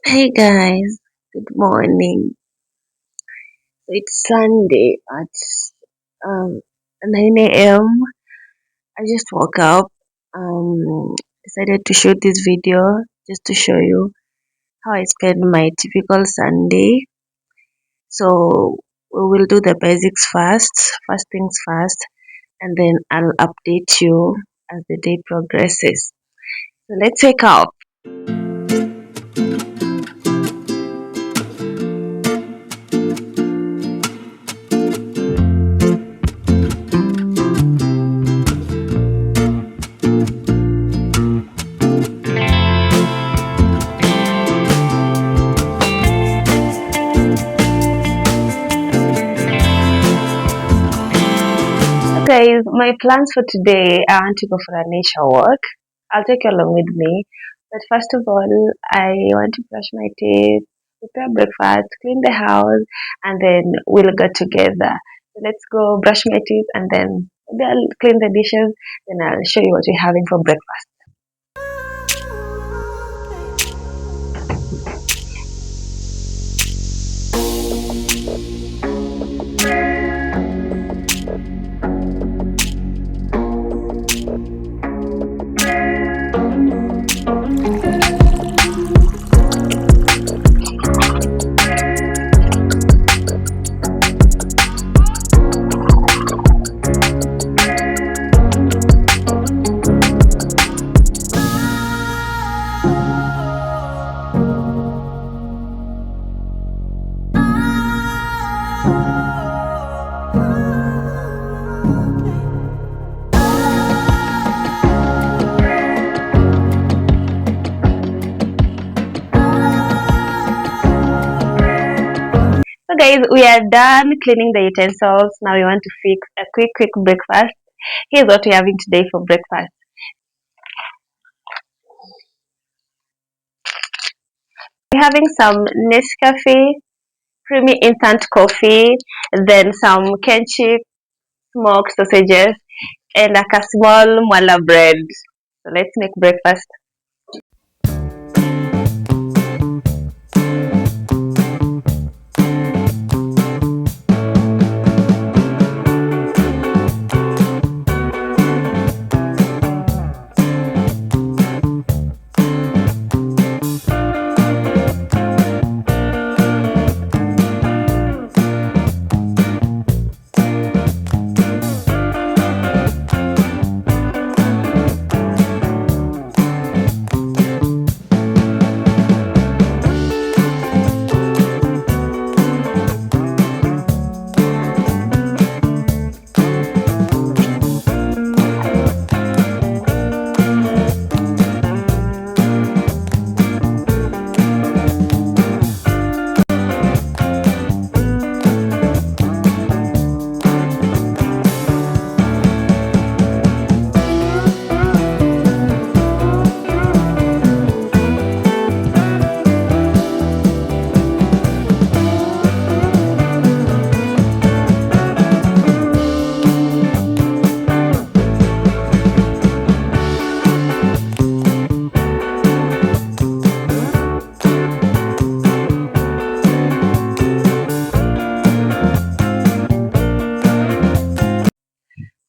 Hey guys, good morning. It's Sunday at um 9 a.m. I just woke up. Decided to shoot this video just to show you how I spend my typical Sunday. So we will do the basics first things first, and then I'll update you as the day progresses. So let's wake up. Guys, my plans for today, I want to go for a nature walk. I'll take you along with me. But first of all, I want to brush my teeth, prepare breakfast, clean the house, and then we'll go together. So let's go brush my teeth and then maybe I'll clean the dishes, then I'll show you what we're having for breakfast. So guys, we are done cleaning the utensils. Now we want to fix a quick breakfast. Here's what we're having today for breakfast. We're having some Nescafe, creamy instant coffee, then some Kenchi smoked sausages, and like a small mala bread. So let's make breakfast.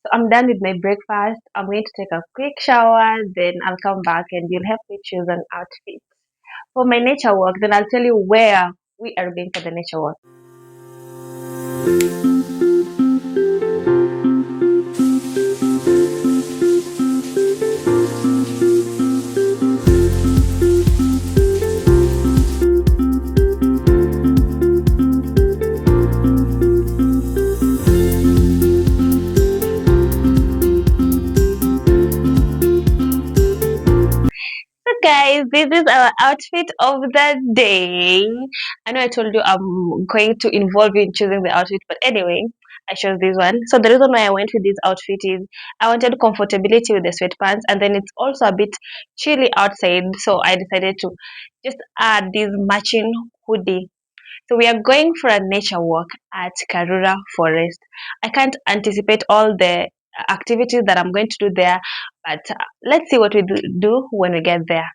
So I'm done with my breakfast. I'm going to take a quick shower, then I'll come back and you'll help me choose an outfit for my nature walk. Then I'll tell you where we are going for the nature walk. guys, this is our outfit of the day. I know I told you I'm going to involve you in choosing the outfit, but anyway, I chose this one. So the reason why I went with this outfit is I wanted comfortability with the sweatpants, and then it's also a bit chilly outside, so I decided to just add this matching hoodie. So we are going for a nature walk at Karura Forest. I can't anticipate all the activities that I'm going to do there, but let's see what we do when we get there.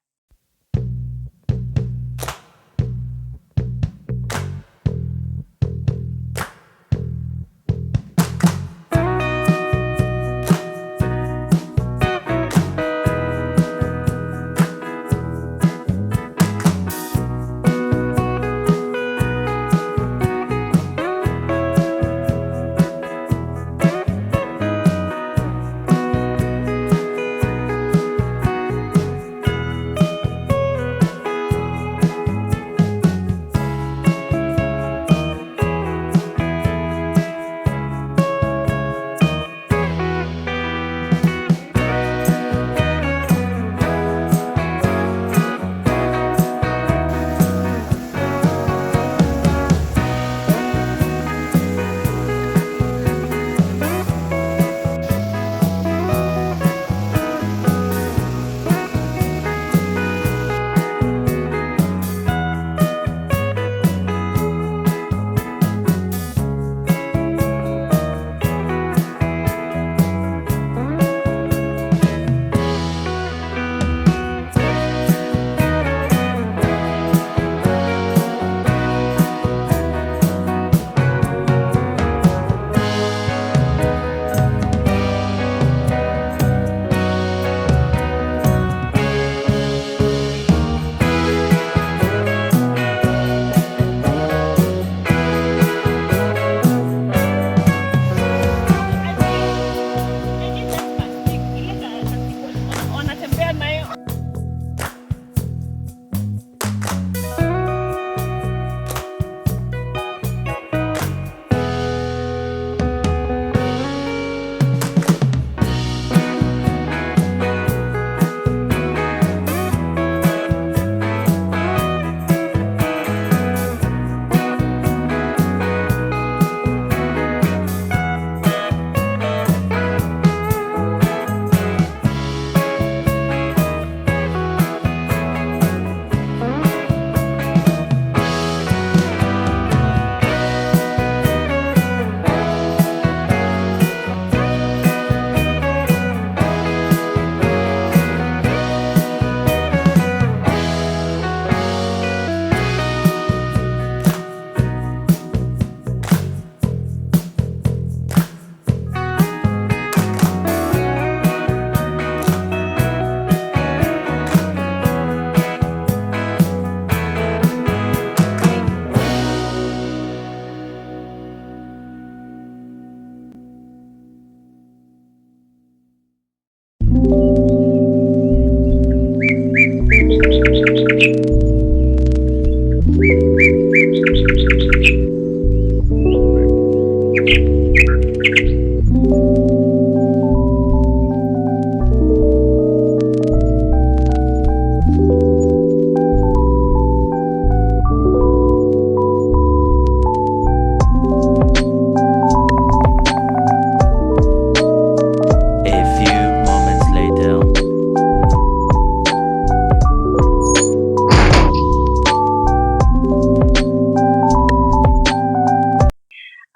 A few moments later.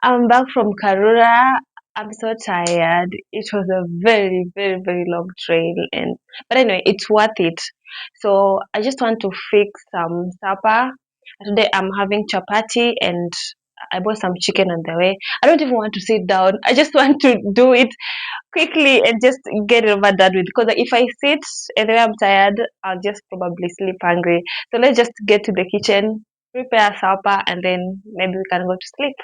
I'm back from Karura. I'm so tired. It was a very, very, very long train, and but anyway, it's worth it. So I just want to fix some supper. Today I'm having chapati and I bought some chicken on the way. I don't even want to sit down. I just want to do it quickly and just get it over done with. Because if I sit and then I'm tired, I'll just probably sleep hungry. So let's just get to the kitchen, prepare supper, and then maybe we can go to sleep.